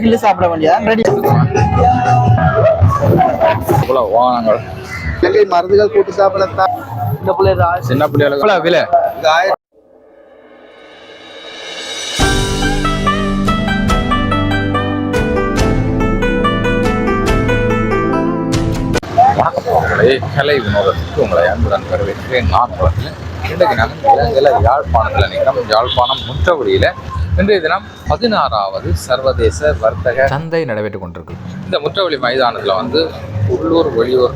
கிள்ளி சாப்பிட வேண்டியதான் ரெடி. வாகனங்கள் மருந்துகள் கூட்டு சாப்பிடத்தான் இந்த பிள்ளை சின்ன பிள்ளைகளுக்கு விலை கலை வினோதத்துக்கு உங்களை அன்புடன் வரவேற்கிறேன். நான் வந்து இன்றைக்கு நாங்கள் இலங்கையில் யாழ்ப்பாணத்தில் நிற்கிறோம். யாழ்ப்பாணம் முற்றவழியில் இன்றைய தினம் 16வது சர்வதேச வர்த்தக சந்தை நடைபெற்றுக் கொண்டிருக்கு. இந்த முற்றவழி மைதானத்தில் வந்து உள்ளூர் வெளியூர்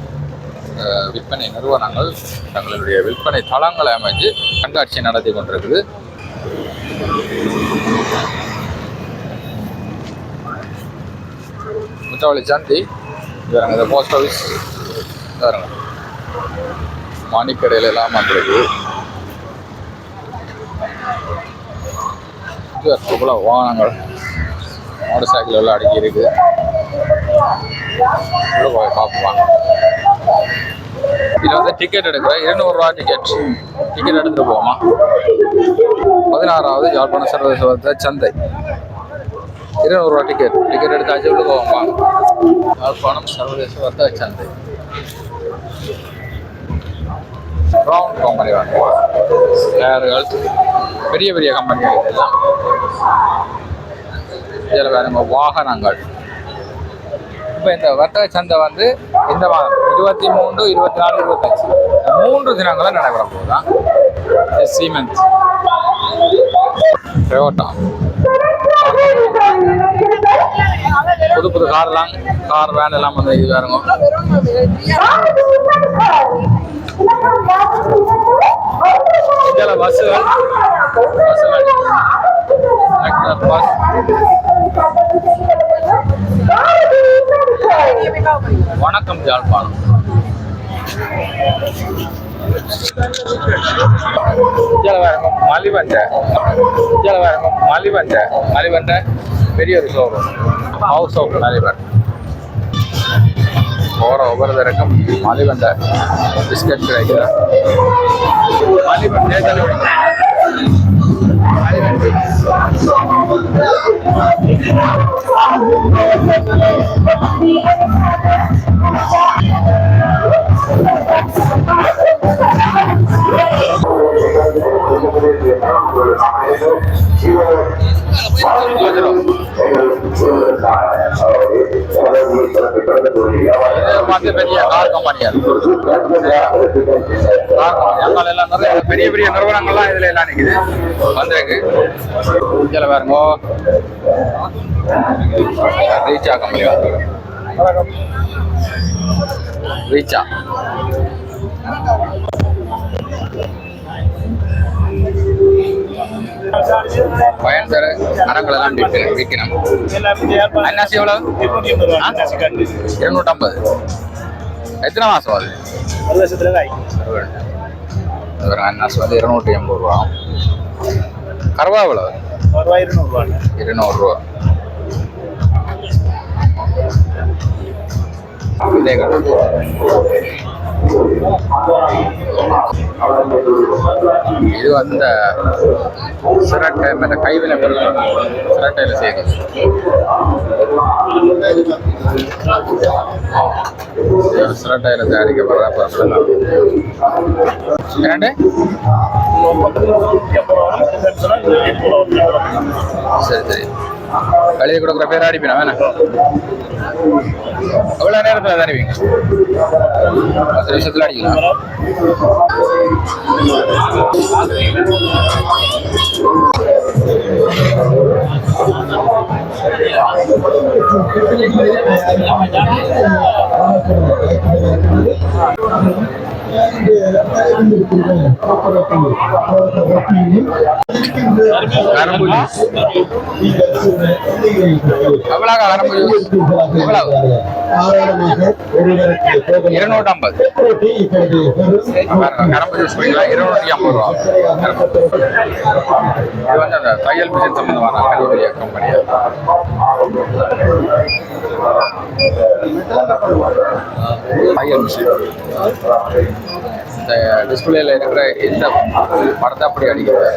விற்பனை நிறுவனங்கள் தங்களுடைய விற்பனை தளங்களை அமைஞ்சு கண்காட்சி நடத்தி கொண்டிருக்குது. முற்றவழி சந்தை இவங்க இந்த போஸ்ட் ஆஃபீஸ் பாருங்க, மாணிக்கடையில் எல்லாம் வந்துருக்கு. இவ்வளோ வாகனங்கள் மோட்டர் சைக்கிள் எல்லாம் அடுக்கி இருக்கு. பார்க்கலாம். இதில் வந்து டிக்கெட் எடுக்கிற 200 ரூபா டிக்கெட் எடுத்துட்டு போவோமா. 16வது யாழ்ப்பாணம் சர்வதேச வர்த்தக சந்தை 200 ரூபா டிக்கெட் எடுத்தாச்சு உள்ள போவோமா. யாழ்ப்பாணம் சர்வதேச வர்த்தக சந்தை ப்ரௌன் கம்பெனி வாங்க டயர்கள் பெரிய பெரிய கம்பெனிகள் இதெல்லாம். இதில் வேறு வாகனங்கள். இப்போ இந்த வர்த்தக சந்தை வந்து இந்த மாதம் 23, 24, 25 3 தினங்களும் நடைபெற போகுதான். சீமென்ஸ், டொயோட்டா, புது கார் வேன் எல்லாம் வந்து இது வேறுங்க. இதில் பஸ்ஸுகள் பஸ் வணக்கம் யாழ்ப்பாணம். மலிவண்ட பெரிய ஒரு ஷோரூம் ஹவுஸ் ஆஃப் மலிவன். போகிற ஒவ்வொருத்தருக்கும் மலிவண்ட பிஸ்கட் கிடைக்குது. மலிவன் பெரிய கார் கம்பெனியா எல்லாம் பெரிய பெரிய நிறுவனங்கள்லாம் இதுல எல்லாம் நிக்குது வந்திருக்கு. இதில் பாருங்க ரீச்சா கம்பெனி ரீச்சா பயன்தர மரங்கள் எல்லாம் விற்கணும். அன்னாசி எவ்வளவு? 250. எத்தனை மாசம் அது? அன்னாசி வந்து 280 ரூபா. கருவா எவ்வளவு? 200 ரூபா. இது வந்து சிரட்டை மற்ற கைவினை பொருள் சிரட்டையில் சேர்க்குது. சிரட்டையில் தயாரிக்கப்படுற பொருட்கள் இரண்டு. சரி சரி, கழுவி கொடுக்குற பேர் அடிப்பினா வேணா. எவ்வளோ நேரத்தில் அனுப்பிங்க? 10 நிமிஷத்தில் அடிக்கலாம். கரும்பு ஜூஸ் எவ்வளோ? கரும்பு ஜூஸ் எவ்வளவு? 250. கரும்பு ஜூஸ் குடிக்கலாம் 250 ரூபா. இது வந்து அந்த தையல் மிஷின் சம்பந்தமான பெரிய கம்பெனியா. தையல் மிஷின் அந்த டிஸ்பிளேல இருக்கிற இந்த படத்தை அப்படி அடிக்கிறது.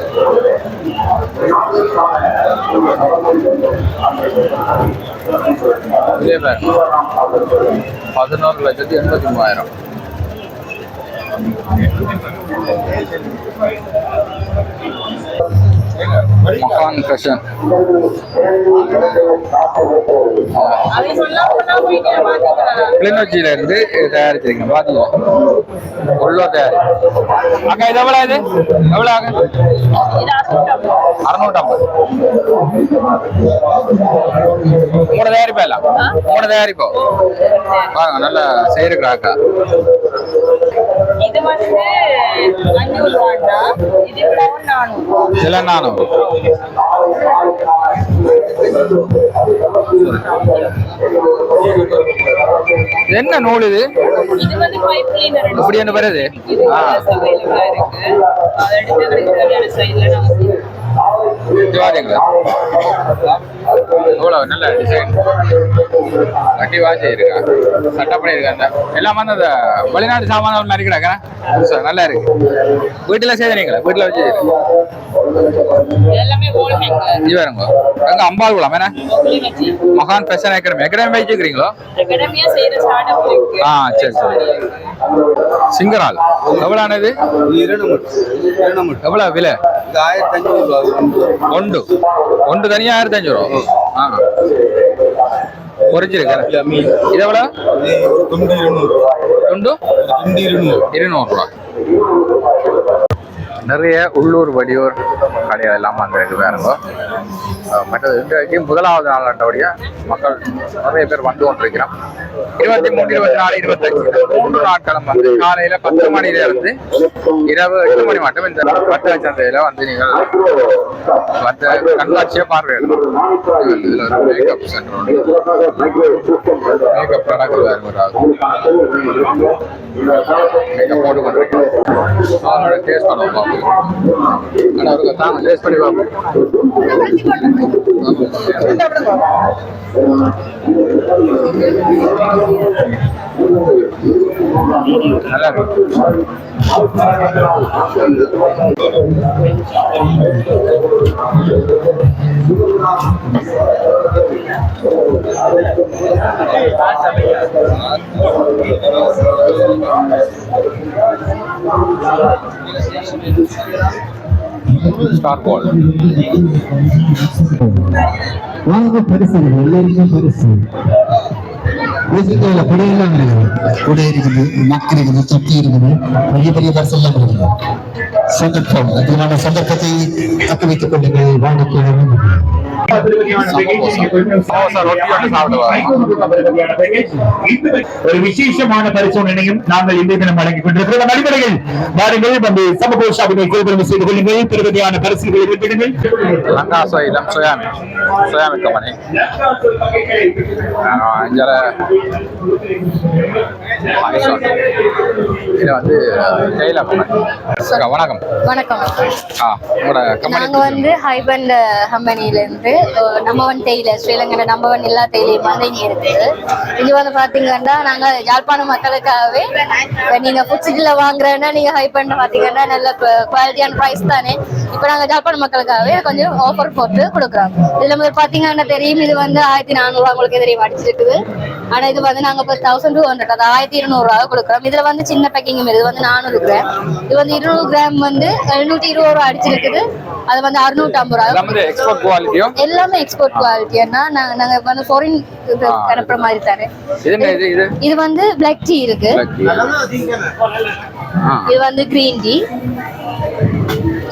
இதே பேர் 11,83,000. மகான் ஃபேஷன் கிளிநொச்சியில இருந்து தயாரிச்சிருக்கீங்க பாத்தீங்களா? உள்ளூர் தயாரி. அக்கா இது எவ்வளவு? இது எவ்வளவு ஆகும்? 650. உங்களோட தயாரிப்பா இல்ல? உங்களோட தயாரிப்போ பாருங்க, நல்லா செய்யறாக்கா. இது வந்து 500 ரூபாய்னா, இது 400. இதெல்லாம் 400. என்ன நூல் இது? இது வந்து பைப் கிளீனர். இப்படி என்ன வருது? அவைலபிளா இருக்கு. அதை எடுத்து கிடைக்கிற சைடுல நாங்க வாதிங்களா எவ்வளோ நல்ல டிசைன் கட்டி வாட்சி இருக்கா, சட்டப்படி இருக்கா. அந்த எல்லாம் வந்து அந்த வெளிநாட்டு சாமான மாதிரி கிடக்கா. நல்லா இருக்கு. வீட்டில் செய்தீங்களா? வீட்டில் வச்சு எல்லாமே வால் ஹேங்கர். இது வேறுங்க எங்க அம்பாள் குளம் என்ன மகான் ஃபேஷன் அகாடமி வச்சுக்கிறீங்களோ? அகாடமியா செய்யற ஸ்டார்ட் அப் இருக்கு. சரி சரி. சிங்கரால் எவ்வளோனது? எவ்வளோ விலை? 1500 ஒன்று ஒன்று தனியாக 1500. ஒரிஜினல் இது எவ்வளோ? துண்டு 200 நிறைய உள்ளூர் வெளியூர் கடைகள் எல்லாம் வந்துருக்கு பாருங்க. மற்றது இன்றைக்கு முதலாவது நாள் ஆண்டபடியா மக்கள் நிறைய பேர் வந்து கொண்டிருக்கிறோம். 23, 24, 25 3 நாட்களும் வந்து காலையில 10 மணியிலிருந்து இரவு 8 மணி மட்டும் இந்த வர்த்தக சந்தையில வந்து நீங்கள் வர்த்தக கண்காட்சியை பார்வையிடலாம். இதுல ஒரு மேக்கப் சென்டர் உண்டு. மேக்கப் ப்ராடக்ட் மேக்கப் போட்டு கொண்டிருக்கிறேன். அவங்களோட டேஸ்ட் பண்ணுவோம் பார்ப்போம். ஆனால் அவருக்கு தாங்க டேஸ்ட் பண்ணி பார்ப்போம். நல்லா இருக்கு. ஸ்டார் பால் வாங்க பரிசு எல்லாருக்கும் பரிசு குடையெல்லாம் இருக்குது. குடை இருக்குது, மக்கு இருக்குது, தொட்டி இருக்குது, பெரிய பெரிய பரிசு எல்லாம் இருக்குது. சந்தர்ப்பம் அதிகமான சந்தர்ப்பத்தை தக்க வைத்துக் கொள்ளுங்கள். வாங்க ஒரு விசேஷமான பரிசோதனையும் நாங்கள் இந்த தினம் வழங்கிக் கொண்டிருக்கிறோம். அடிப்படையில் வாருங்கள் வந்து சமபோஷாவினை கோபுரம் செய்து கொள்ளுங்கள். பெருமதியான பரிசுகளை வெற்றிடுங்கள். கம்பெனி இது வந்து வணக்கம். வணக்கம். உங்களோட கம்பெனி? நாங்க வந்து ஹைபண்ட் கம்பெனில இருந்து நம்பர் 1 டெய்லர், ஸ்ரீலங்கா நம்பர் 1 எல்லா டெய்லரும் வந்து இங்க இருக்குது. இங்க வந்து பாத்தீங்கன்னா நாங்க யாழ்ப்பாணம் மக்களுக்காகவே நீங்க ஃபுட் சிட்டில வாங்குறேன்னா நீங்க ஹைபண்ட் பாத்தீங்கன்னா நல்ல குவாலிட்டியான பிரைஸ் தானே. இப்ப நாங்க யாழ்ப்பாணம் மக்களுக்காகவே கொஞ்சம் ஆஃபர் போட்டு கொடுக்குறோம். இதுல முதல் பாத்தீங்கன்னா தெரியும், இது வந்து 1400 உங்களுக்கு தெரியும் அடிச்சிருக்குது. ஆனா இது வந்து நாங்க இப்போ 1200 அது 1200 கொடுக்குறோம். இதுல வந்து சின்ன பேக்கிங் இது வந்து 400 கிராம். இது வந்து 200 கிராம் வந்து 720 அடிச்சிருக்குது. அது வந்து 650 எக்ஸ்போர்ட் குவாலிட்டியோ? எல்லாமே எக்ஸ்போர்ட் குவாலிட்டியா. நாங்க வந்து ஃபாரின் அனுப்புற மாதிரி தானே. இது வந்து பிளாக் டீ இருக்கு, இது வந்து கிரீன் டீ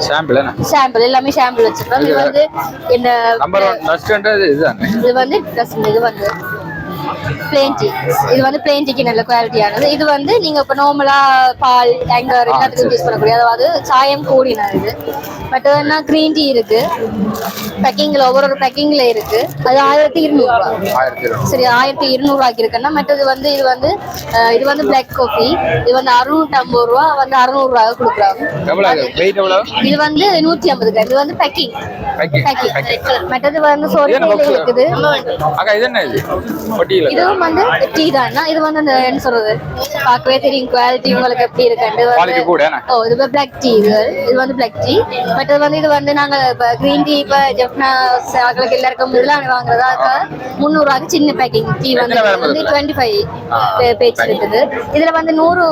சாம்பிள் எல்லாமே சாம்பிள் வச்சிருக்கோம். இது வந்து இந்த நம்பர் 1 ரெஸ்டாரன்ட் இதுதானே. இது வந்து பிளேன் டீ. இது வந்து பிளேன் டீக்கு நல்ல குவாலிட்டியானது. இது வந்து நீங்க இப்ப நார்மலா பால் டேங்கர் எல்லாத்துக்கும் யூஸ் பண்ணக்கூடிய, அதாவது சாயம் கூடினது. இது பட் என்ன கிரீன் டீ இருக்கு பேக்கிங்ல, ஒவ்வொரு பேக்கிங்ல இருக்கு. அது 1200 சரி 1200 ஆக்கிருக்குன்னா. மற்றது வந்து இது வந்து பிளாக் காஃபி. இது வந்து 650 ரூபா வந்து 600 கொடுக்குறாங்க. இது வந்து 150 கிராம். இது வந்து பேக்கிங். மற்றது வந்து சோறு இருக்குது. டீல இதுவும் வந்து டீ தான். இது வந்து அந்த என்ன சொல்றது, பார்க்கவே தெரியும் குவாலிட்டி உங்களுக்கு எப்படி இருக்குன்னு. குவாலிட்டி கூட என்ன? ஓ இது பிளாக் டீ. இது வந்து பிளாக் டீ. மற்றது வந்து இது வந்து நாங்க இப்போ கிரீன் டீ இப்போ ஜெஃப்னா ஆக்களுக்கு எல்லாருக்கும் இதெல்லாம் வாங்குறதா 300 ரூபாய்க்கு சின்ன பேக்கிங் டீ வந்து 25 பேஜ் இருக்குது. இதுல வந்து 100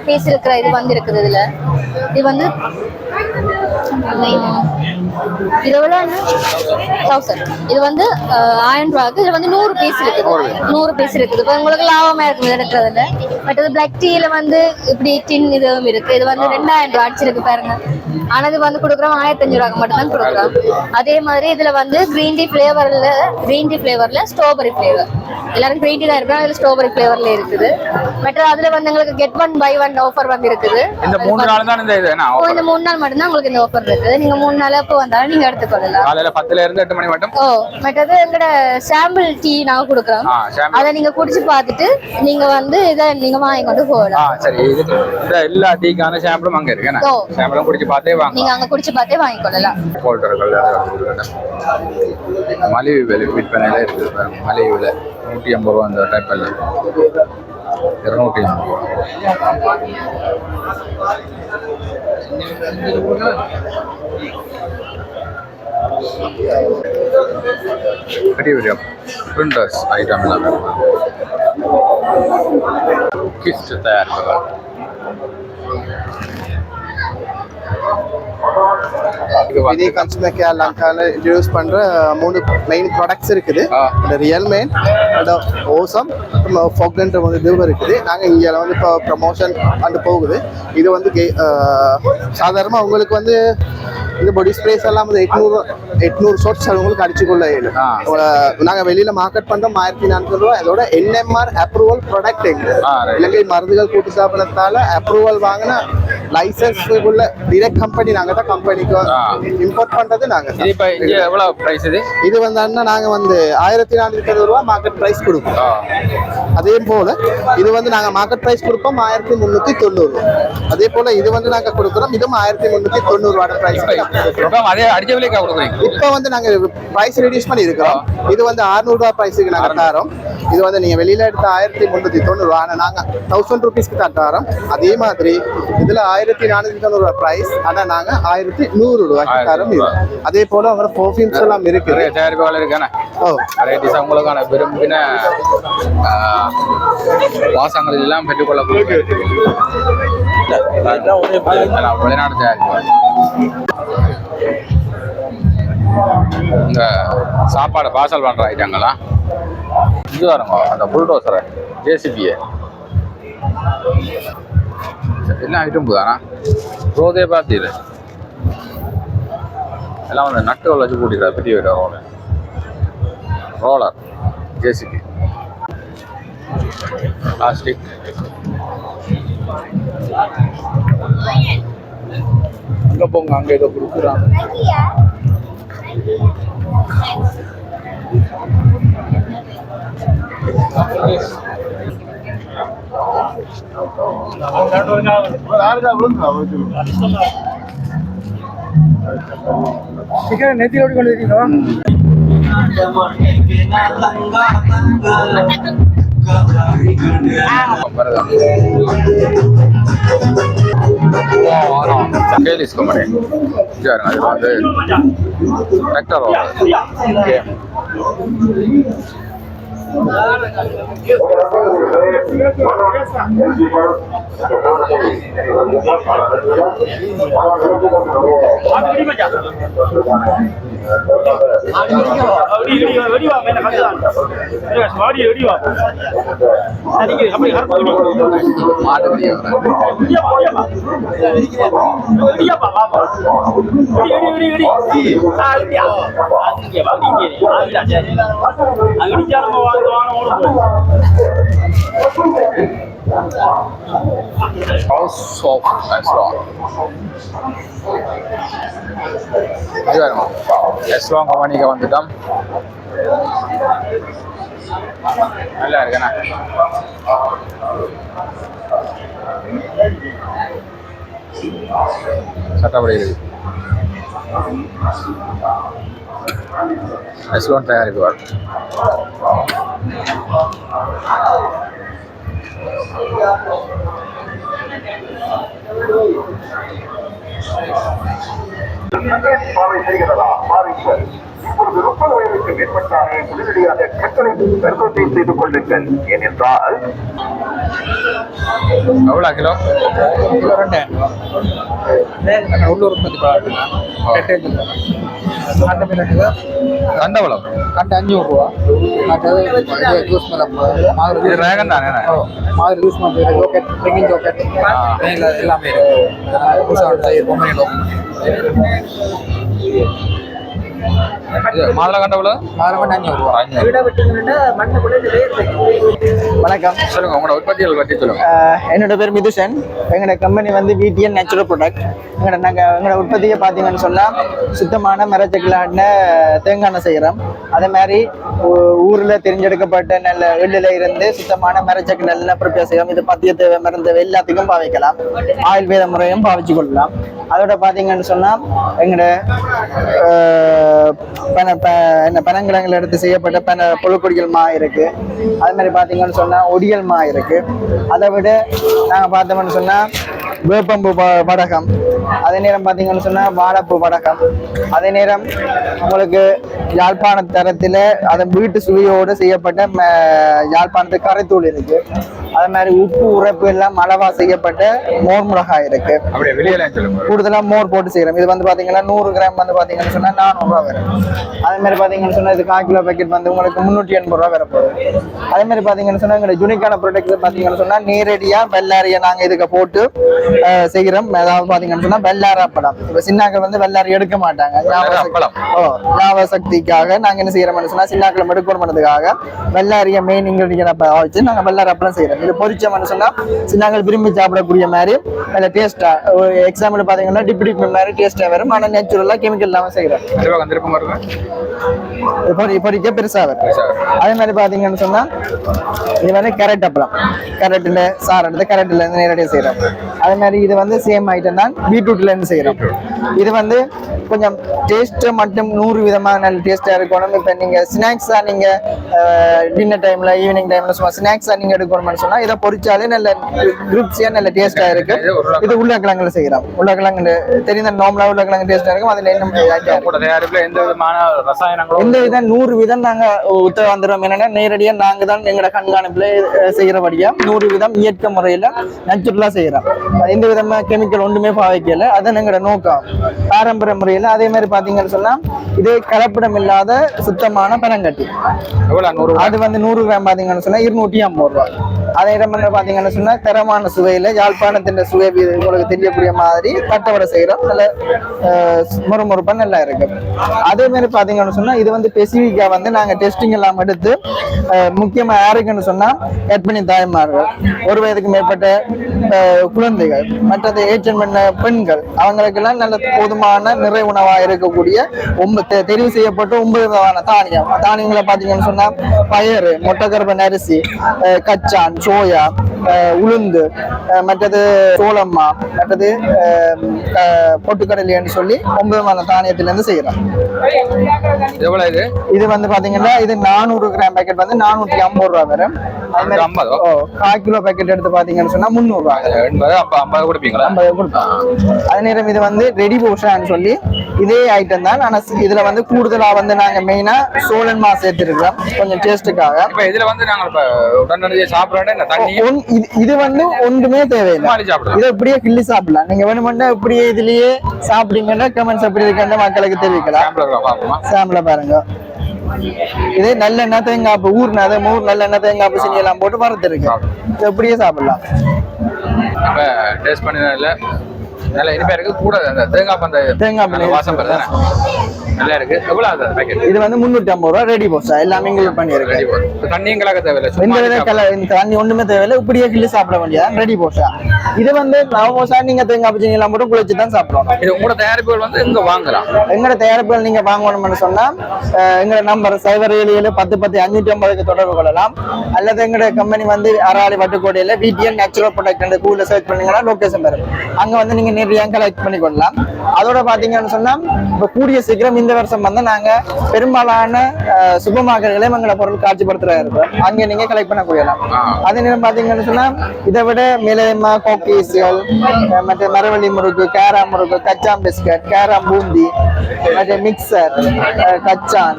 பீஸ் இருக்கிற இது வந்து இருக்குது. இது வந்து இது எவ்வளோ 1000. இது வந்து 1000 ரூபாய்க்கு. இதுல வந்து 100 பீஸ் இருக்குது. 100 பீஸ் இருக்குது. இப்போ உங்களுக்கு லாபமா இருக்குது எடுக்கிறதுல. மற்றது பிளாக் டீல வந்து இப்படி டின் இதுவும் இருக்கு. இது வந்து 2000 ரூபாய் அடிச்சிருக்கு பாருங்க. ஆனா இது வந்து கொடுக்குறோம் 1500 ரூபாய்க்கு மட்டும் தான் கொடுக்குறோம். அதே மாதிரி இதுல வந்து கிரீன் டீ ஃபிளேவர்ல ஸ்ட்ராபெரி ஃபிளேவர். எல்லாரும் கிரீன் டீ தான் இருக்கு, அதுல ஸ்ட்ராபெரி ஃபிளேவர்ல இருக்குது. மற்ற அதுல வந்து உங்களுக்கு கெட் 1 பை 1 ஆஃபர் வந்து இருக்குது. இந்த 3 நாள் தான் இந்த இது என்ன? இந்த 3 நாள் மட்டும் தான் உங்களுக்கு இந்த ஆஃபர் இருக்குது. நீங்க 3 நாள் அப்போ வந்தாலும் நீங்க எடுத்துக்கொள்ளலாம். காலையில 10 ல இருந்து 8 மணி மட்டும். மற்றது எங்கட சாம்பிள் டீ நாங்க கொடுக்குறோம். அதை நீங்க குடிச்சு பார்த்துட்டு நீங்க வந்து இதை நீங்க வாங்கி கொண்டு போகலாம். சரி, இந்த எல்லா டீக்கான சாம்பிளும் அங்க இருக்கு. சாம்பிளும் குடிச்சு பார்த்தே வாங்க. நீங்க அங்க குடிச்சு பார்த்தே வாங்கி கொள்ளலாம். மலிவு விலை விற்பனையில இருக்குது. மலிவு விலை 150 ரூபா. அந்த டைப்ல 250 ரூபா. பெரிய பெரிய பிரிண்டர்ஸ் ஐட்டம் எல்லாமே கிஃப்ட் தயாரிப்பு. வினி கன்சூமர் கேர் லங்கால இன்ட்ரடியூஸ் பண்ற 3 மெயின் ப்ராடக்ட்ஸ் இருக்குது. ரியல் மெயின், ஓசம், ஃபாக்லண்ட் வந்து இதுவும் இருக்குது. நாங்கள் இங்கே வந்து இப்போ ப்ரமோஷன் வந்து போகுது. இது வந்து சாதாரணமாக உங்களுக்கு வந்து இந்த பாடி ஸ்ப்ரேஸ் எல்லாம் வந்து 800 ஷாட்ஸ் உங்களுக்கு அடிச்சுக்கொள்ள இயலும். நாங்கள் வெளியில் மார்க்கெட் பண்ணுறோம் 1400 ரூபா. இதோட NMR அப்ரூவல் ப்ராடக்ட் இலங்கை மருந்துகள் கூட்டு ஸ்தாபனத்தால் அப்ரூவல் வாங்கின லைசன்ஸ் உள்ள டிரெக்ட் கம்பெனி. நாங்கள் தான் கம்பெனிக்கு இம்போர்ட் பண்ணுறது நாங்கள். எவ்வளோ ப்ரைஸ் இது? இது வந்து அண்ணா நாங்கள் வந்து 1420 ரூபா மார்க்கெட் ப்ரைஸ் கொடுப்போம். அதே போல் இது வந்து நாங்கள் மார்க்கெட் ப்ரைஸ் கொடுப்போம் 1390 ரூபா. அதே போல் இது வந்து நாங்கள் கொடுக்குறோம். இதுவும் 1390 ரூபா ப்ரைஸ். இப்போ வந்து நாங்க பிரைஸ் ரெடியூஸ் பண்ணி இருக்கிறோம். இது வந்து 600 ரூபாய் பிரைஸுக்கு நாங்க தரோம். இது வந்து நீங்க வெளியில எடுத்த 1390 ரூபா, ஆனா நாங்க 1000 ரூபீஸ்க்கு தான் தரோம். அதே மாதிரி இதுல 1490 ரூபாய் பிரைஸ், ஆனா நாங்க 1100 ரூபாய்க்கு தரோம். இது அதே போல அவங்க பர்ஃபியூம்ஸ் எல்லாம் இருக்கு. தயாரிப்புகள் இருக்கானே. உங்களுக்கான விரும்பின வாசங்கள் எல்லாம் பெற்றுக்கொள்ளக்கூடிய வெளிநாடு தயாரிப்புகள். இந்த சாப்பாடு பார்சல் பண்ற ஐட்டங்களா இது வருங்க. அந்த புல்டோசரை, ஜேசிபியை என்ன ஐட்டம் போதானா ரோதே பார்த்தீங்க எல்லாம் வந்து நட்டுகள் வச்சு கூட்டிடுறாரு. பெரிய ரோலர், ஜேசிபி, பிளாஸ்டிக். அங்கே போங்க, அங்கே ஏதோ கொடுக்குறாங்க. நெத்தி ஓடி கொண்டு இருக்கீங்களா? Sakay తీసుకోమని ఇచ్చారు. అది வந்து tractor okay. House of Eswang. Eswang கம்பெனிக்கு வந்துட்டோம். நல்லா இருக்குண்ணா. சட்டப்படி இருக்கு. எஸ்லோன் தயாரிப்பு தேவைப்பட்டாலே உடனடியாக கட்டளை பரிசோதனை செய்து கொள்ளுங்கள். ஏனென்றால் எவ்வளோ கிலோ? உள்ளூர் உற்பத்தி கண்ட எவ்வளோ? கண்டு 500 ரூபா. மற்றது ஜூஸ் இது ரேகன் தானே? மாதிரி ஜூஸ் மாதிரி ஜோக்கெட் ட்ரிங்கிங் ஜோக்கெட் எல்லாமே மாதுளை கண்ட எவ்வளோ? 500 ரூபா. வணக்கம், சொல்லுங்க உங்களோட உற்பத்திகள் பற்றி சொல்லுங்க. என்னோட பேர் மிதுஷன். எங்களோட கம்பெனி வந்து விடிஎன் நேச்சுரல் ப்ராடக்ட். எங்களோட உற்பத்தியை பார்த்தீங்கன்னு சொன்னால் சுத்தமான மரச்சக்கிலான தேங்காய் எண்ணெய் செய்கிறோம். அதே மாதிரி ஊரில் தெரிஞ்செடுக்கப்பட்ட நல்ல எள்ளில் இருந்து சுத்தமான மரச்சக்கு நல்ல ப்ரிப்பேர் செய்கிறோம். இது பத்திய தேவை மருந்து எல்லாத்துக்கும் பாவிக்கலாம். ஆயுர்வேத முறையும் பாவிச்சு கொள்ளலாம். அதோட பார்த்தீங்கன்னு சொன்னால் எங்களோட பனங்கிழங்குல எடுத்து செய்யப்பட்ட புழுக்கொடிகள் மா இருக்கு. அதே மாதிரி பார்த்தீங்கன்னு சொன்னால் ஒடியல் மா இருக்கு. அதை விட நாங்கள் பார்த்தோம்னு சொன்னால் வேப்பம்பூ படகம், அதே நேரம் பார்த்தீங்கன்னு சொன்னால் வாழைப்பூ படகம், அதே நேரம் உங்களுக்கு யாழ்ப்பாண தரத்தில் அதை வீட்டு சுவையோடு செய்யப்பட்ட யாழ்ப்பாணத்து கரைத்தூள் இருக்கு. அதே மாதிரி உப்பு உரைப்பு எல்லாம் அளவா செய்யப்பட்ட மோர் மிளகாய் இருக்கு. கூடுதலா மோர் போட்டு செய்யறோம். இது வந்து பாத்தீங்கன்னா 100 கிராம் வந்து பாத்தீங்கன்னு சொன்னா 400 ரூபா வரும். அதே மாதிரி பாத்தீங்கன்னு சொன்னா இது 1/4 கிலோ பேக்கெட் வந்து உங்களுக்கு 380 ரூபா வரப்போகுது. அதே மாதிரி பாத்தீங்கன்னு சொன்னா எங்க யூனிக்கான ப்ராடக்ட்ஸ் பாத்தீங்கன்னு சொன்னா நேரடியா வெள்ளாரியை நாங்க இதுக்கு போட்டு செய்கிறோம். அதாவது பாத்தீங்கன்னு சொன்னா வெள்ளாரி அப்பளம். இப்ப சின்னாக்கள் வந்து வெள்ளாரி எடுக்க மாட்டாங்க. ஞாபக சக்திக்காக நாங்க என்ன செய்யறோம்னு சொன்னா சின்னாக்களை எடுக்கணும் பண்ணதுக்காக வெள்ளாரிய மெயின் இன்கிரீடியன்ட் வச்சு நாங்க வெள்ளாரி அப்பளம் செய்யறோம். இது பொரிச்சோம்னு சொன்னா சின்னாக்கள் விரும்பி சாப்பிடக்கூடிய மாதிரி நல்ல டேஸ்டா, எக்ஸாம்பிள் பாத்தீங்கன்னா டிப் மாதிரி டேஸ்டா வரும். ஆனா நேச்சுரலா கெமிக்கல் இல்லாம செய்யறோம். பொரிக்க பெருசா வரும். அதே மாதிரி பாத்தீங்கன்னு சொன்னா இது வந்து கேரட் அப்பளம். கேரட்ல சார் எடுத்து கேரட்ல இருந்து நேரடியாக செய்யறோம். அதே மாதிரி இது வந்து சேம் ஐட்டம் தான் பீட்ரூட்ல இருந்து செய்யறோம். இது வந்து கொஞ்சம் டேஸ்ட் மட்டும் 100 விதமான நல்ல டேஸ்டா இருக்கணும். இப்ப நீங்க ஸ்நாக்ஸா நீங்க டின்னர் டைம்ல ஈவினிங் டைம்ல சும்மா ஸ்நாக்ஸா நீங்க எடுக்கணும்னு சொன்னா இதை பொரிச்சாலே நல்ல கிரிப்ஸியா நல்ல டேஸ்டா இருக்கு. இது உருளைக்கிழங்குல செய்யறோம். உருளைக்கிழங்கு தெரிந்த நார்மலா உருளைக்கிழங்கு டேஸ்டா இருக்கும். அதுல எந்த விதம் 100 விதம் நாங்க வந்துடும். என்னன்னா நேரடியா நாங்க தான் எங்களோட கண்காணிப்புல செய்யறபடியா 100 விதம் இயற்கை முறையில நேச்சுரலா செய்யறோம். எந்த விதமா கெமிக்கல் ஒன்றுமே பாவிக்கல. அதான் எங்களோட நோக்கம் பாரம்பரிய முறையில. அதே மாதிரி பாத்தீங்கன்னு சொன்னா இது கலப்படம் இல்லாத சுத்தமான பனங்கட்டி. அது வந்து 100 கிராம் பாத்தீங்கன்னு சொன்னா 250 ரூபாய். அதே இடம் பாத்தீங்கன்னு சொன்னா தரமான சுவையில யாழ்ப்பாணத்தின் சுவை உங்களுக்கு தெரியக்கூடிய மாதிரி தட்டவடை செய்யறோம். நல்ல முறுமுறுப்பா நல்லா இருக்கு. அதே மாதிரி பாத்தீங்கன்னு சொன்னா இது வந்து ஸ்பெசிபிக்கா வந்து நாங்க டெஸ்டிங் எல்லாம் எடுத்து முக்கியமா யாருக்குன்னு சொன்னா கர்ப்பிணி தாய்மார்கள், 1 வயதுக்கு மேற்பட்ட குழந்தைகள், மற்றது ஏஜென்ட் பண்ண பெண்கள், அவங்களுக்கெல்லாம் நல்ல போதுமான நிறை உணவா இருக்கக்கூடிய தெரிவு செய்யப்பட்ட 9 விதமான தானியங்களை பாத்தீங்கன்னு சொன்னா பயறு, மொட்டைக்கருப்பன் அரிசி, கச்சான், சோயா, உளுந்து, மற்றது சோளம்மா, மற்றது பொட்டுக்கடலைன்னு சொல்லி 9 விதமான தானியத்துல இருந்து செய்யறோம். இது வந்து பாத்தீங்கன்னா இது 400 கிராம் பேக்கெட் வந்து 450 ரூபா வரும். 1/4 கிலோ பேக்கெட் எடுத்து பாத்தீங்கன்னு சொன்னா 300 ரூபா. 50 கொடுப்பீங்களா? 50 கொடுப்போம். அதே நேரம் இது வந்து ரெடி போஷான்னு சொல்லி இதே ஐட்டம் தான். ஆனா இதுல வந்து கூடுதலா வந்து நாங்க மெயினா சோழன் மா சேர்த்திருக்கிறோம் கொஞ்சம் டேஸ்டுக்காக. இதுல வந்து நாங்க உடனடியாக சாப்பிடுறோம். இது வந்து ஒன்றுமே தேவையில்லை. இதை இப்படியே கிள்ளி சாப்பிடலாம். நீங்க வேணுமெண்டா இப்படியே இதுலயே சாப்பிடுங்கன்னா கமெண்ட்ஸ் எப்படி இருக்குன்னு மக்களுக்கு தெரிவிக்கலாம். சாம்பிள பாருங்க. இது நல்லெண்ணெய் தேங்காய் ஊர் நல்லெண்ணெய் தேங்காய் சீனி எல்லாம் போட்டு வறுத்து இருக்கு. எப்படியே சாப்பிடலாம். டேஸ்ட் பண்ணல நல்ல இனிப்பா இருக்கு. கூட அந்த தேங்காய் வாசம் வருது. நல்லா இருக்கு. எவ்வளவு ஆகுது பேக்கெட்? இது வந்து 350 ரூபா. ரெடி போஸ்டா எல்லாமே இன்க்ளூட் பண்ணிருக்கு. தண்ணியும் கலக்க தேவையில்லை. தண்ணி ஒண்ணுமே தேவையில்லை. இப்படியே கிள்ளி சாப்பிட வேண்டியது ரெடி போஸ்டா. இது வந்து நவமோசா நீங்க தேங்காய் சீனி எல்லாம் போட்டு குளிச்சு தான் சாப்பிடுவோம். இது உங்களோட தயாரிப்புகள் வந்து இங்க வாங்கலாம். எங்களோட தயாரிப்புகள் நீங்க வாங்கணும்னு சொன்னா எங்களோட நம்பர் 0771010 தொடர்பு கொள்ளலாம். அல்லது எங்களோட கம்பெனி வந்து அராளி வட்டுக்கோட்டையில விடிஎன் நேச்சுரல் ப்ராடக்ட் கூகுள்ல சர்ச் பண்ணீங்கன்னா லொகேஷன் வரும். அங்க வந்து நீங்க நேரடியாக கலெக்ட் பண்ணி கொள்ளலாம். அதோட பாத்தீங்கன்னு சொன்னா இப்ப கூடிய சீக்கிரம் இந்த வருஷம் வந்து நாங்க பெரும்பாலான சூப்பர் மார்க்கெட்டுகளையும் எங்களை பொருள் காட்சிப்படுத்துறா இருக்கோம். அங்க நீங்க கலெக்ட் பண்ண கூடலாம். அதே நேரம் பாத்தீங்கன்னு சொன்னா இதை விட மேலமா கோக்கீஸ்கள், மற்ற மரவள்ளி முறுக்கு, கேரம் முறுக்கு, கச்சான் பிஸ்கட், கேரம் பூந்தி, மற்ற மிக்சர், கச்சான்,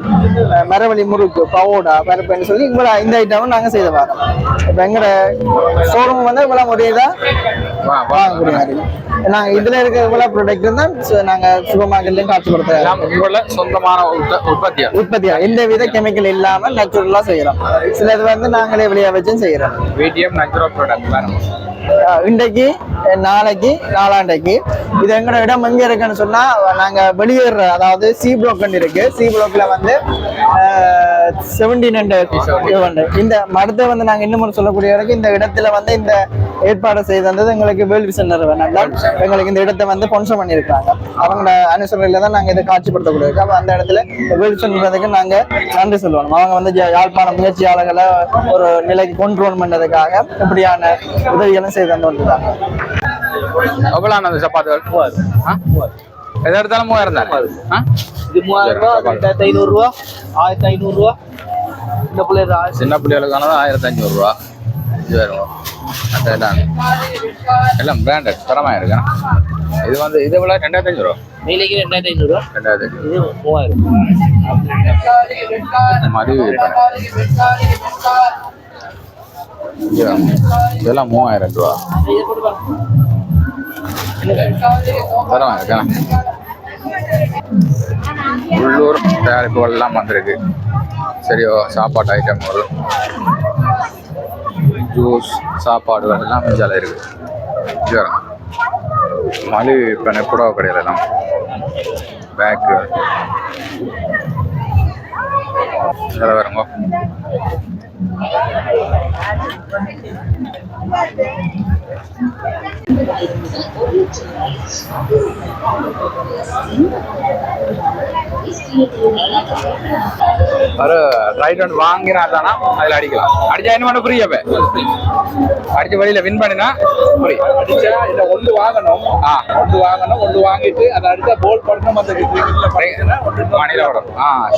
மரவள்ளி முறுக்கு, பவோடா, பருப்புன்னு சொல்லி இவ்வளவு இந்த ஐட்டமும் நாங்க செய்து வரோம். இப்ப எங்களோட ஷோரூம் வந்து இவ்வளவு ஒரே தான் வாங்கக்கூடிய மாதிரி. நாங்க இதுல இருக்க இவ்வளவு ப்ராடக்ட் தான் நாங்க சூப்பர் மார்க்கெட்லயும் காட்சிப்படுத்துறோம். சொந்தமான உற்பத்தியா எந்த வித கெமிக்கல் இல்லாம நேச்சுரலா செய்யறோம். சிலது வந்து நாங்களே வெளியே வச்சும் செய்யறோம். வீடியம் நேச்சுரல் ப்ராடக்ட் இன்றைக்கு, நாளைக்கு, நாளாண்டைக்கு இது எங்களோட இடம் எங்க இருக்குன்னு சொன்னா நாங்க வெளியேற, அதாவது சி பிளாக் இருக்கு. சி பிளாக்ல வந்து 17 இந்த மரத்தை வந்து நாங்க இன்னும் சொல்லக்கூடிய வரைக்கும் இந்த இடத்துல வந்து இந்த ஏற்பாடு செய்து வந்தது எங்களுக்கு வேல்வி சென்டர் வேணாம். எங்களுக்கு இந்த இடத்தை வந்து ஸ்பான்சர் பண்ணியிருக்காங்க. அவங்களோட அனுசரணையில தான் நாங்க இதை காட்சிப்படுத்தக்கூடிய. அப்ப அந்த இடத்துல வேல்வி சென்டருக்கு நாங்க நன்றி சொல்லுவோம். அவங்க வந்து யாழ்ப்பாண முயற்சியாளர்களை ஒரு நிலைக்கு கொண்டு பண்ணதுக்காக இப்படியான உதவிகளும் செய்து தந்து வந்துட்டாங்க. எவ்வளவு சப்பாத்துகள் எதை எடுத்தாலும் 3000 தான். இது 3000 ரூபா, 2500 ரூபா, 1500 ரூபா. இந்த பிள்ளைங்க சின்ன பிள்ளைகளுக்கானது 1500 ரூபா. இது வரும் எல்லாம் பிராண்டட் தரமா இருக்கு. இது வந்து இதை விட 2500 ரூபா. நீலைக்கு 2500 ரூபா, 2500. இது 3000. மதிவு இதெல்லாம் 3000 ரூபா. தரமா இருக்கா? உள்ளூர் தயாரிப்புகள் எல்லாம் வந்திருக்கு. சரியோ, சாப்பாட்டு ஐட்டங்கள், ஜூஸ், சாப்பாடுகள் எல்லாம் மிஞ்சால இருக்கு. மலிவு விற்பனை புடவை கடையில் எல்லாம் பேக்கு வருங்க. ஒரு ரைட் ஒன்று வாங்கினா தானா அதில் அடிக்கலாம். அடிச்சா என்ன பண்ண புரிய அடிச்ச வழியில வின் பண்ணினா புரிய அடிச்சா இல்ல ஒன்று வாங்கணும். ஒன்று வாங்கிட்டு அதை அடிச்சா போல் பண்ணணும். அந்த மணில வரும்.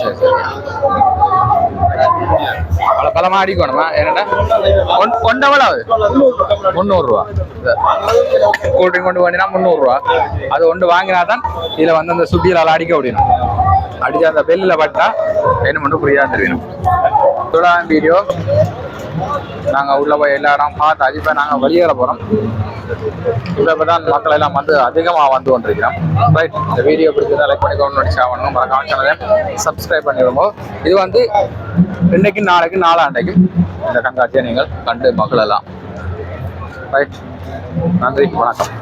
சரி சரி. அவ்வளோ பலமா அடிக்கணுமா? என்னன்னா கொண்டவளாவது 300 ரூபா. கூல்ட்ரிங்க் கொண்டு வந்தீங்கன்னா 300 ரூபா. அது ஒன்று வாங்கினா தான் இதில் வந்து அந்த சுட்டியில் அடிக்க முடியணும். அடிச்ச அந்த பெல்லில் பட்டா என்ன மட்டும் புரியாது தெரியணும். தொடர்ந்து வீடியோ நாங்கள் உள்ள போய் எல்லா இடம் பார்த்து இப்போ நாங்கள் வெளியேற போகிறோம். இப்போ தான் மக்கள் எல்லாம் வந்து அதிகமாக வந்து கொண்டிருக்கிறோம். ரைட், இந்த வீடியோ பிடிச்சதை லைக் பண்ணிக்கோன்னு ஷேர் பண்ணுங்க. மறக்காம சேனலை சப்ஸ்கிரைப் பண்ணிடுவோம். இது வந்து இன்னைக்கு, நாளைக்கு, நாளாண்டைக்கு இந்த கண்காட்சியை நீங்கள் கண்டு மக்கள் எல்லாம். ரைட், நன்றி, வணக்கம்.